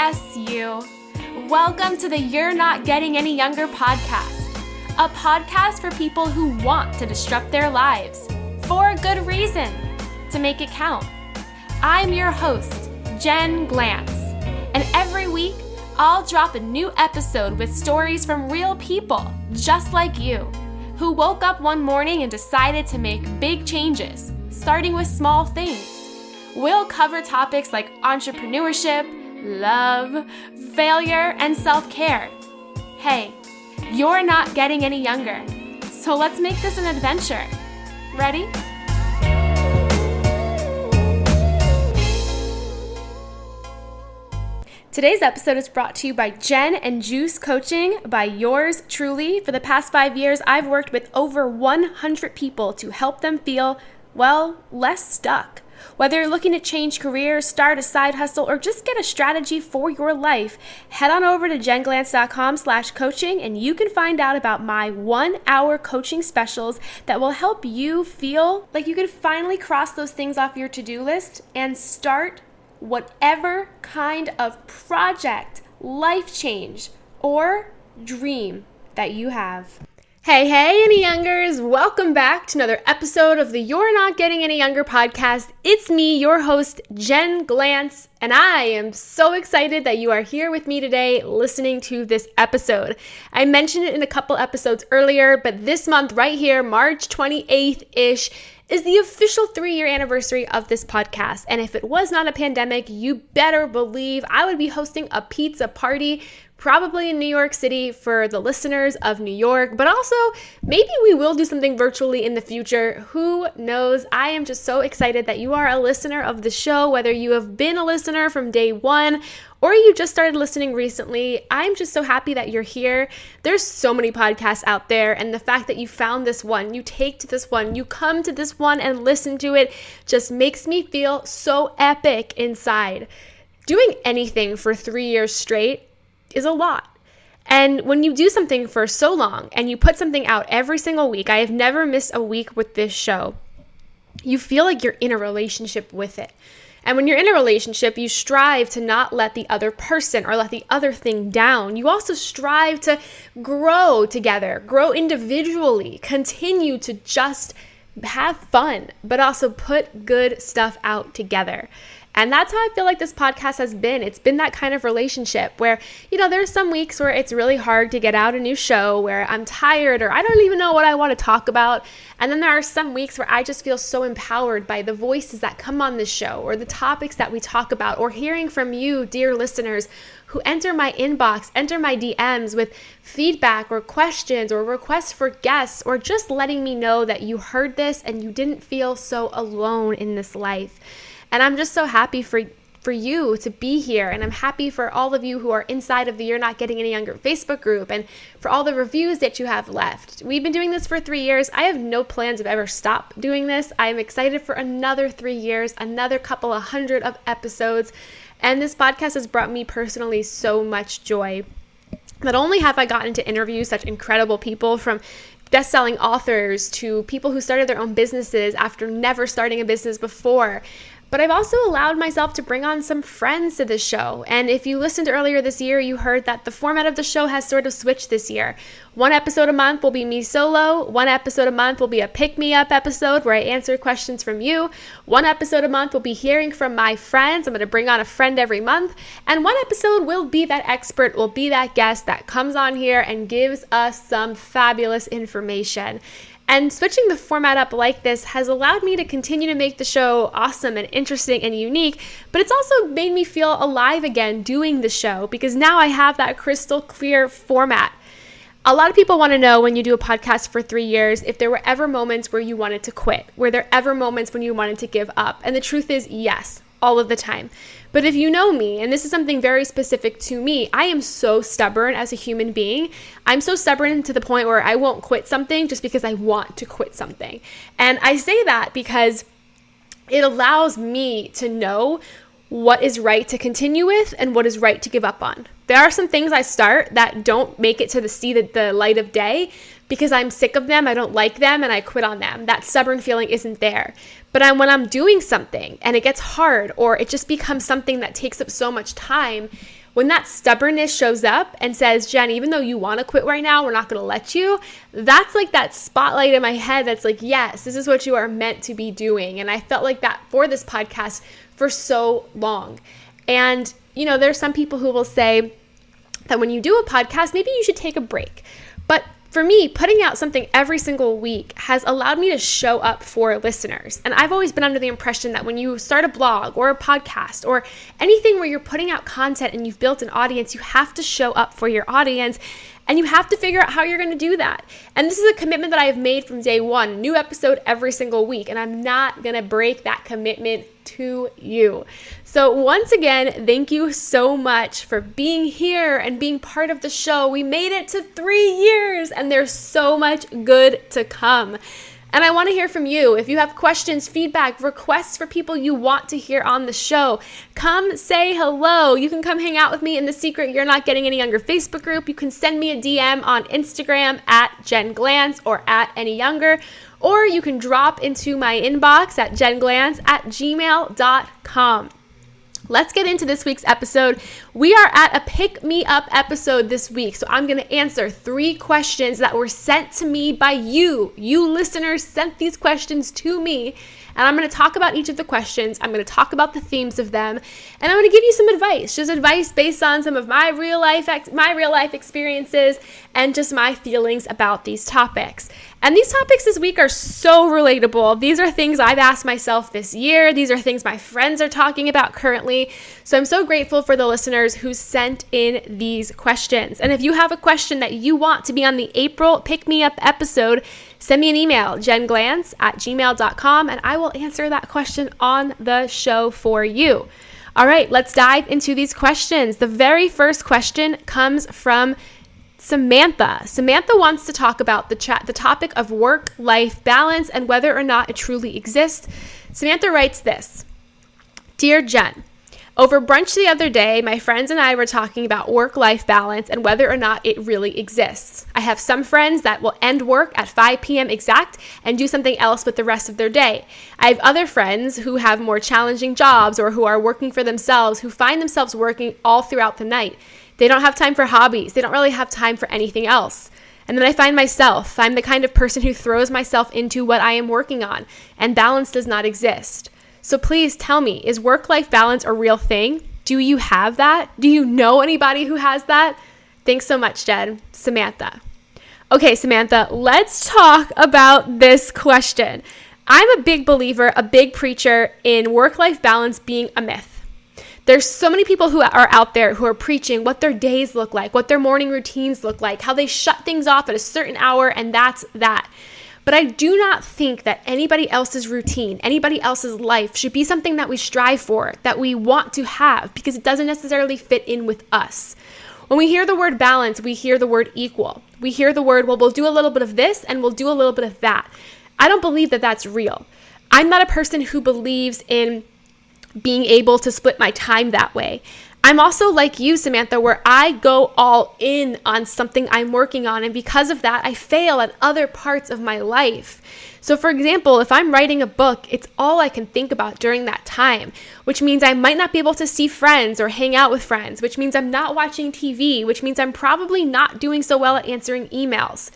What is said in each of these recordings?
Yes, you. Welcome to the You're Not Getting Any Younger podcast, a podcast for people who want to disrupt their lives for a good reason, to make it count. I'm your host, Jen Glantz, and every week I'll drop a new episode with stories from real people just like you, who woke up one morning and decided to make big changes, starting with small things. We'll cover topics like entrepreneurship, love, failure, and self-care. Hey, you're not getting any younger, so let's make this an adventure. Ready? Today's episode is brought to you by Jen and Juice Coaching by yours truly. For the past 5 years, I've worked with over 100 people to help them feel, less stuck. Whether you're looking to change careers, start a side hustle, or just get a strategy for your life, head on over to jenglantz.com/coaching and you can find out about my 1-hour coaching specials that will help you feel like you can finally cross those things off your to-do list and start whatever kind of project, life change, or dream that you have. Hey, any youngers, welcome back to another episode of the You're Not Getting Any Younger podcast. It's me, your host, Jen Glantz, and I am so excited that you are here with me today listening to this episode. I mentioned it in a couple episodes earlier, but this month right here, March 28th-ish, is the official 3-year anniversary of this podcast. And if it was not a pandemic, you better believe I would be hosting a pizza party, probably in New York City for the listeners of New York, but also maybe we will do something virtually in the future. Who knows? I am just so excited that you are a listener of the show, whether you have been a listener from day one or you just started listening recently. I'm just so happy that you're here. There's so many podcasts out there, and the fact that you found this one, you take to this one, you come to this one and listen to it just makes me feel so epic inside. Doing anything for 3 years straight is a lot. And when you do something for so long and you put something out every single week, I have never missed a week with this show, you feel like you're in a relationship with it. And when you're in a relationship, you strive to not let the other person or let the other thing down. You also strive to grow together, grow individually, continue to just have fun, but also put good stuff out together. And that's how I feel like this podcast has been. It's been that kind of relationship where, there's some weeks where it's really hard to get out a new show, where I'm tired or I don't even know what I want to talk about. And then there are some weeks where I just feel so empowered by the voices that come on this show or the topics that we talk about, or hearing from you, dear listeners, who enter my inbox, enter my DMs with feedback or questions or requests for guests, or just letting me know that you heard this and you didn't feel so alone in this life. And I'm just so happy for you to be here. And I'm happy for all of you who are inside of the You're Not Getting Any Younger Facebook group, and for all the reviews that you have left. We've been doing this for 3 years. I have no plans of ever stop doing this. I'm excited for another 3 years, another couple of hundred of episodes. And this podcast has brought me personally so much joy. Not only have I gotten to interview such incredible people, from best-selling authors to people who started their own businesses after never starting a business before, but I've also allowed myself to bring on some friends to this show. And if you listened earlier this year, you heard that the format of the show has sort of switched this year. 1 episode a month will be me solo. 1 episode a month will be a pick-me-up episode where I answer questions from you. 1 episode a month will be hearing from my friends. I'm going to bring on a friend every month. And 1 episode will be that expert, will be that guest that comes on here and gives us some fabulous information. And switching the format up like this has allowed me to continue to make the show awesome and interesting and unique, but it's also made me feel alive again doing the show, because now I have that crystal clear format. A lot of people want to know, when you do a podcast for 3 years, if there were ever moments where you wanted to quit. Were there ever moments when you wanted to give up? And the truth is, yes, all of the time. But if you know me, and this is something very specific to me, I am so stubborn as a human being. I'm so stubborn to the point where I won't quit something just because I want to quit something. And I say that because it allows me to know what is right to continue with and what is right to give up on. There are some things I start that don't make it to the light of day because I'm sick of them, I don't like them, and I quit on them. That stubborn feeling isn't there. But when I'm doing something and it gets hard, or it just becomes something that takes up so much time, when that stubbornness shows up and says, Jen, even though you want to quit right now, we're not going to let you. That's like that spotlight in my head that's like, yes, this is what you are meant to be doing. And I felt like that for this podcast for so long. And, there's some people who will say that when you do a podcast, maybe you should take a break. But for me, putting out something every single week has allowed me to show up for listeners. And I've always been under the impression that when you start a blog or a podcast or anything where you're putting out content and you've built an audience, you have to show up for your audience. And you have to figure out how you're going to do that. And this is a commitment that I have made from day one, new episode every single week. And I'm not going to break that commitment to you. So once again, thank you so much for being here and being part of the show. We made it to 3 years and there's so much good to come. And I want to hear from you. If you have questions, feedback, requests for people you want to hear on the show, come say hello. You can come hang out with me in the Secret You're Not Getting Any Younger Facebook group. You can send me a DM on Instagram at Jen Glantz or at Any Younger, or you can drop into my inbox at jenglantz@gmail.com. Let's get into this week's episode. We are at a pick me up episode this week. So I'm going to answer 3 questions that were sent to me by you. You listeners sent these questions to me. And I'm going to talk about each of the questions. I'm going to talk about the themes of them. And I'm going to give you some advice, just advice based on some of my real life experiences and just my feelings about these topics. And these topics this week are so relatable. These are things I've asked myself this year. These are things my friends are talking about currently. So I'm so grateful for the listeners who sent in these questions. And if you have a question that you want to be on the April Pick Me Up episode, send me an email, jenglantz@gmail.com, and I will answer that question on the show for you. All right, let's dive into these questions. The very first question comes from Samantha. Samantha wants to talk about the topic of work-life balance and whether or not it truly exists. Samantha writes this: Dear Jen, over brunch the other day, my friends and I were talking about work-life balance and whether or not it really exists. I have some friends that will end work at 5 p.m. exact and do something else with the rest of their day. I have other friends who have more challenging jobs or who are working for themselves who find themselves working all throughout the night. They don't have time for hobbies. They don't really have time for anything else. And then I find myself, I'm the kind of person who throws myself into what I am working on, and balance does not exist. So please tell me, is work-life balance a real thing? Do you have that? Do you know anybody who has that? Thanks so much, Jen. Samantha. Okay, Samantha, let's talk about this question. I'm a big believer, a big preacher in work-life balance being a myth. There's so many people who are out there who are preaching what their days look like, what their morning routines look like, how they shut things off at a certain hour, and that's that. But I do not think that anybody else's routine, anybody else's life should be something that we strive for, that we want to have, because it doesn't necessarily fit in with us. When we hear the word balance, we hear the word equal. We hear the word, well, we'll do a little bit of this and we'll do a little bit of that. I don't believe that that's real. I'm not a person who believes in being able to split my time that way. I'm also like you, Samantha, where I go all in on something I'm working on, and because of that, I fail at other parts of my life. So for example, if I'm writing a book, it's all I can think about during that time, which means I might not be able to see friends or hang out with friends, which means I'm not watching TV, which means I'm probably not doing so well at answering emails.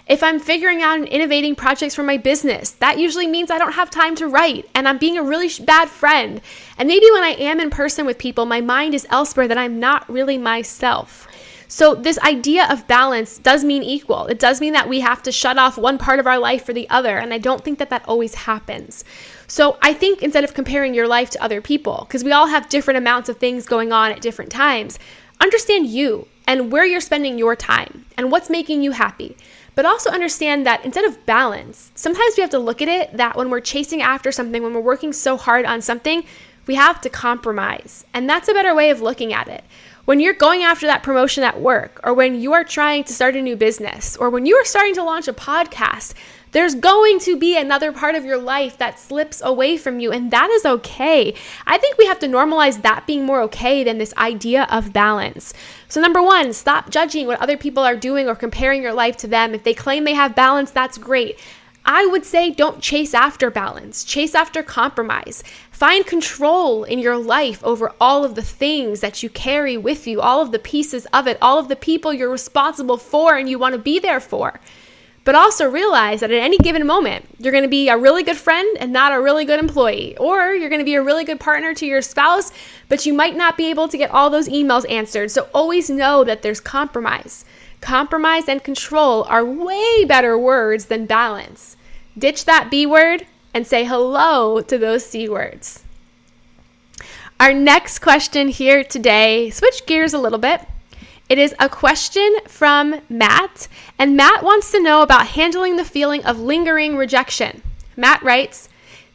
If I'm figuring out and innovating projects for my business, that usually means I don't have time to write and I'm being a really bad friend. And maybe when I am in person with people, my mind is elsewhere, that I'm not really myself. So this idea of balance does mean equal. It does mean that we have to shut off one part of our life for the other. And I don't think that that always happens. So I think instead of comparing your life to other people, because we all have different amounts of things going on at different times, understand you and where you're spending your time and what's making you happy. But also understand that instead of balance, sometimes we have to look at it that when we're chasing after something, when we're working so hard on something, we have to compromise. And that's a better way of looking at it. When you're going after that promotion at work, or when you are trying to start a new business, or when you are starting to launch a podcast, there's going to be another part of your life that slips away from you, and that is okay. I think we have to normalize that being more okay than this idea of balance. So number one, stop judging what other people are doing or comparing your life to them. If they claim they have balance, that's great. I would say don't chase after balance, chase after compromise. Find control in your life over all of the things that you carry with you, all of the pieces of it, all of the people you're responsible for and you want to be there for. But also realize that at any given moment, you're going to be a really good friend and not a really good employee. Or you're going to be a really good partner to your spouse, but you might not be able to get all those emails answered. So always know that there's compromise. Compromise and control are way better words than balance. Ditch that B word and say hello to those C words. Our next question here today, switch gears a little bit. It is a question from Matt, and Matt wants to know about handling the feeling of lingering rejection. Matt writes,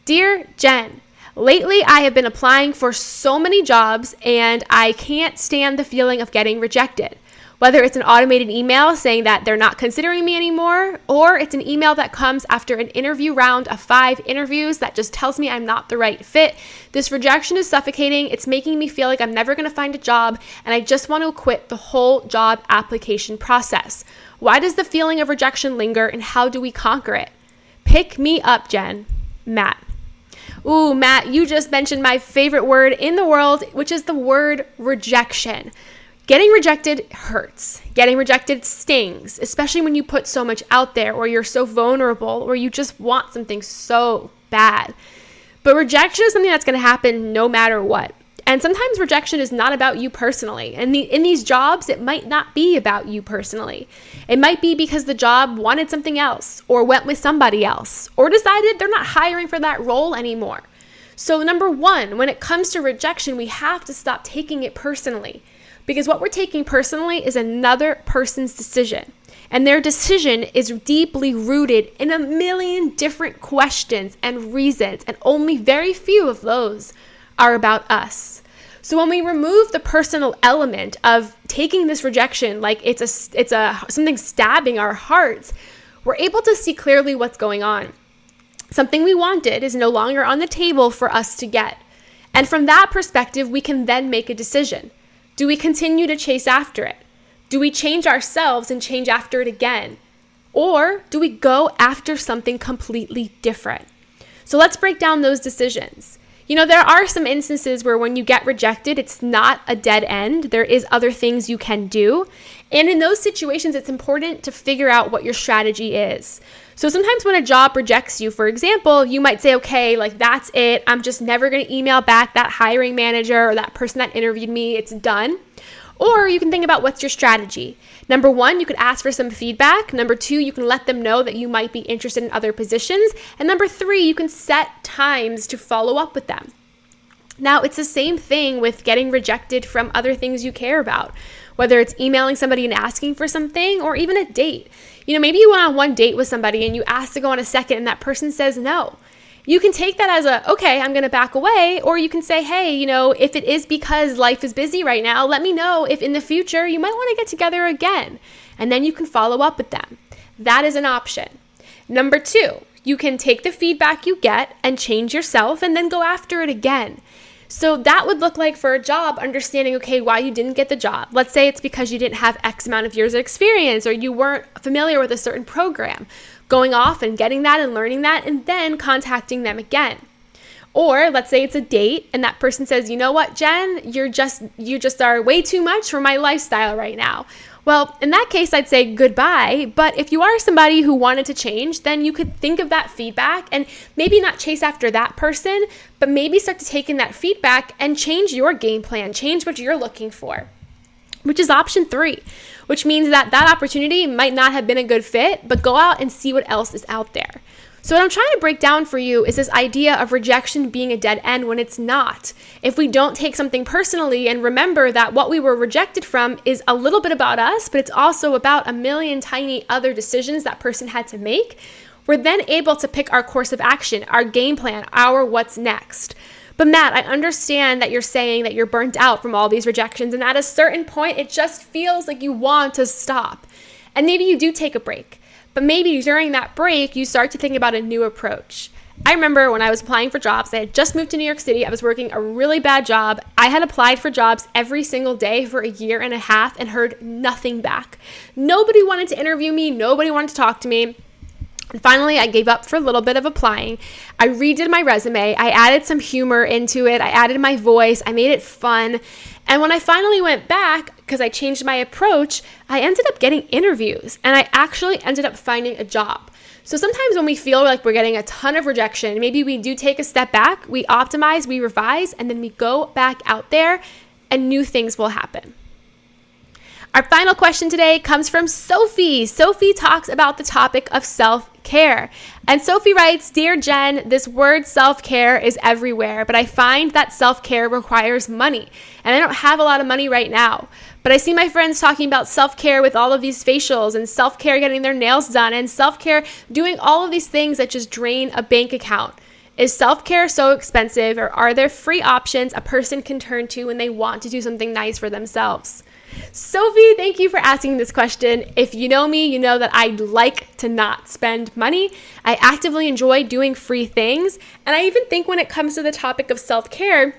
"Dear Jen, lately I have been applying for so many jobs and I can't stand the feeling of getting rejected. Whether it's an automated email saying that they're not considering me anymore, or it's an email that comes after an interview round of 5 interviews that just tells me I'm not the right fit. This rejection is suffocating. It's making me feel like I'm never going to find a job, and I just want to quit the whole job application process. Why does the feeling of rejection linger, and how do we conquer it? Pick me up, Jen." Matt. Ooh, Matt, you just mentioned my favorite word in the world, which is the word rejection. Getting rejected hurts. Getting rejected stings, especially when you put so much out there or you're so vulnerable or you just want something so bad. But rejection is something that's going to happen no matter what. And sometimes rejection is not about you personally. And in these jobs, it might not be about you personally. It might be because the job wanted something else or went with somebody else or decided they're not hiring for that role anymore. So number one, when it comes to rejection, we have to stop taking it personally. Because what we're taking personally is another person's decision. And their decision is deeply rooted in a million different questions and reasons, and only very few of those are about us. So when we remove the personal element of taking this rejection like it's something stabbing our hearts, we're able to see clearly what's going on. Something we wanted is no longer on the table for us to get. And from that perspective, we can then make a decision. Do we continue to chase after it? Do we change ourselves and change after it again? Or do we go after something completely different? So let's break down those decisions. There are some instances where when you get rejected, it's not a dead end. There is other things you can do. And in those situations, it's important to figure out what your strategy is. So sometimes when a job rejects you, for example, you might say, okay, that's it. I'm just never going to email back that hiring manager or that person that interviewed me. It's done. Or you can think about what's your strategy. Number one, you could ask for some feedback. Number two, you can let them know that you might be interested in other positions. And number three, you can set times to follow up with them. Now, it's the same thing with getting rejected from other things you care about, whether it's emailing somebody and asking for something or even a date. Maybe you went on one date with somebody and you asked to go on a second and that person says no. You can take that as okay, I'm going to back away. Or you can say, hey, if it is because life is busy right now, let me know if in the future you might want to get together again. And then you can follow up with them. That is an option. Number two, you can take the feedback you get and change yourself and then go after it again. So that would look like for a job, understanding, okay, why you didn't get the job. Let's say it's because you didn't have X amount of years of experience or you weren't familiar with a certain program. Going off and getting that and learning that and then contacting them again. Or let's say it's a date and that person says, you know what, Jen, you just are way too much for my lifestyle right now. Well, in that case, I'd say goodbye. But if you are somebody who wanted to change, then you could think of that feedback and maybe not chase after that person, but maybe start to take in that feedback and change your game plan, change what you're looking for, which is option 3, which means that opportunity might not have been a good fit, but go out and see what else is out there. So what I'm trying to break down for you is this idea of rejection being a dead end when it's not. If we don't take something personally and remember that what we were rejected from is a little bit about us, but it's also about a million tiny other decisions that person had to make, we're then able to pick our course of action, our game plan, our what's next. But Matt, I understand that you're saying that you're burnt out from all these rejections, and at a certain point, it just feels like you want to stop. And maybe you do take a break. But maybe during that break, you start to think about a new approach. I remember when I was applying for jobs, I had just moved to New York City. I was working a really bad job. I had applied for jobs every single day for a year and a half and heard nothing back. Nobody wanted to interview me. Nobody wanted to talk to me. And finally, I gave up for a little bit of applying. I redid my resume. I added some humor into it. I added my voice. I made it fun. And when I finally went back, because I changed my approach, I ended up getting interviews and I actually ended up finding a job. So sometimes when we feel like we're getting a ton of rejection, maybe we do take a step back, we optimize, we revise, and then we go back out there and new things will happen. Our final question today comes from Sophie. Sophie talks about the topic of self-care. And Sophie writes, "Dear Jen, this word self-care is everywhere, but I find that self-care requires money. And I don't have a lot of money right now. But I see my friends talking about self-care with all of these facials and self-care getting their nails done and self-care doing all of these things that just drain a bank account. Is self-care so expensive, or are there free options a person can turn to when they want to do something nice for themselves?" Sophie, thank you for asking this question. If you know me, you know that I like to not spend money. I actively enjoy doing free things. And I even think when it comes to the topic of self-care,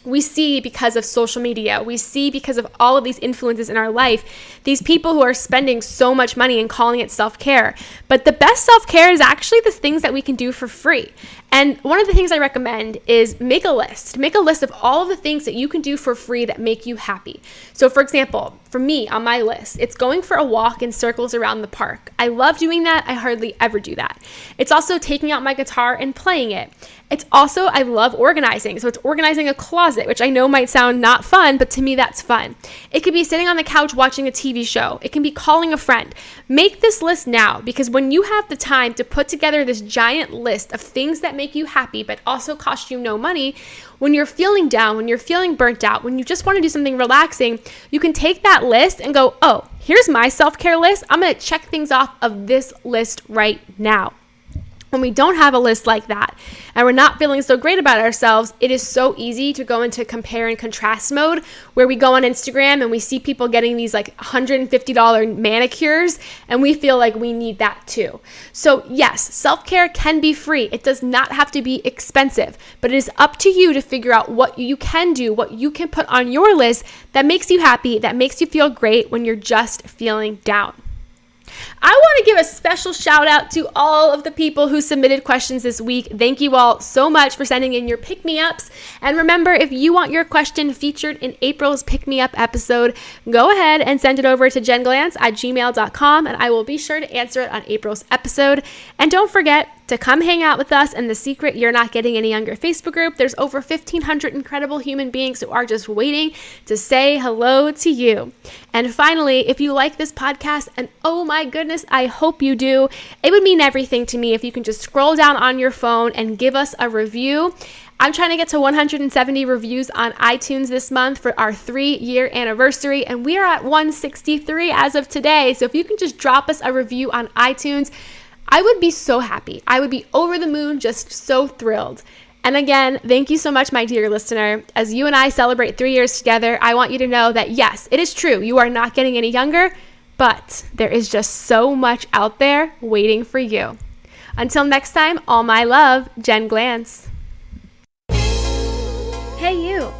we see because of social media, we see because of all of these influences in our life, these people who are spending so much money and calling it self-care. But the best self-care is actually the things that we can do for free. And one of the things I recommend is make a list. Make a list of all of the things that you can do for free that make you happy. So for example, for me on my list, it's going for a walk in circles around the park. I love doing that. I hardly ever do that. It's also taking out my guitar and playing it. It's also, I love organizing. So it's organizing a closet, which I know might sound not fun, but to me that's fun. It could be sitting on the couch watching a TV show. It can be calling a friend. Make this list now, because when you have the time to put together this giant list of things that make you happy but also cost you no money, when you're feeling down, when you're feeling burnt out, when you just want to do something relaxing, you can take that list and go, oh, here's my self-care list. I'm going to check things off of this list right now. When we don't have a list like that and we're not feeling so great about ourselves, it is so easy to go into compare and contrast mode, where we go on Instagram and we see people getting these like $150 manicures and we feel like we need that too. So yes, self-care can be free. It does not have to be expensive, but it is up to you to figure out what you can do, what you can put on your list that makes you happy, that makes you feel great when you're just feeling down. I want to give a special shout out to all of the people who submitted questions this week. Thank you all so much for sending in your pick-me-ups. And remember, if you want your question featured in April's pick-me-up episode, go ahead and send it over to jenglantz@gmail.com, and I will be sure to answer it on April's episode. And don't forget to come hang out with us in the secret You're Not Getting Any Younger Facebook group. There's over 1,500 incredible human beings who are just waiting to say hello to you. And finally, if you like this podcast, and oh my goodness, I hope you do, it would mean everything to me if you can just scroll down on your phone and give us a review. I'm trying to get to 170 reviews on iTunes this month for our 3-year anniversary, and we are at 163 as of today. So if you can just drop us a review on iTunes, I would be so happy. I would be over the moon, just so thrilled. And again, thank you so much, my dear listener. As you and I celebrate 3 years together, I want you to know that yes, it is true. You are not getting any younger, but there is just so much out there waiting for you. Until next time, all my love, Jen Glantz. Hey you.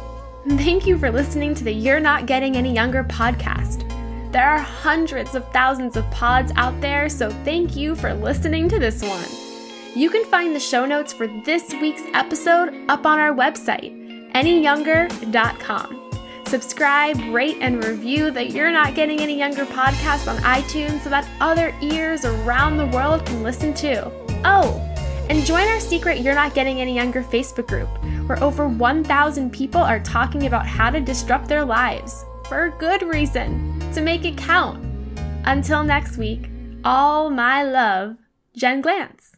Thank you for listening to the You're Not Getting Any Younger podcast. There are hundreds of thousands of pods out there, so thank you for listening to this one. You can find the show notes for this week's episode up on our website, anyyounger.com. Subscribe, rate, and review the You're Not Getting Any Younger podcast on iTunes so that other ears around the world can listen too. Oh, and join our secret You're Not Getting Any Younger Facebook group, where over 1,000 people are talking about how to disrupt their lives, for a good reason, to make it count. Until next week, all my love, Jen Glantz.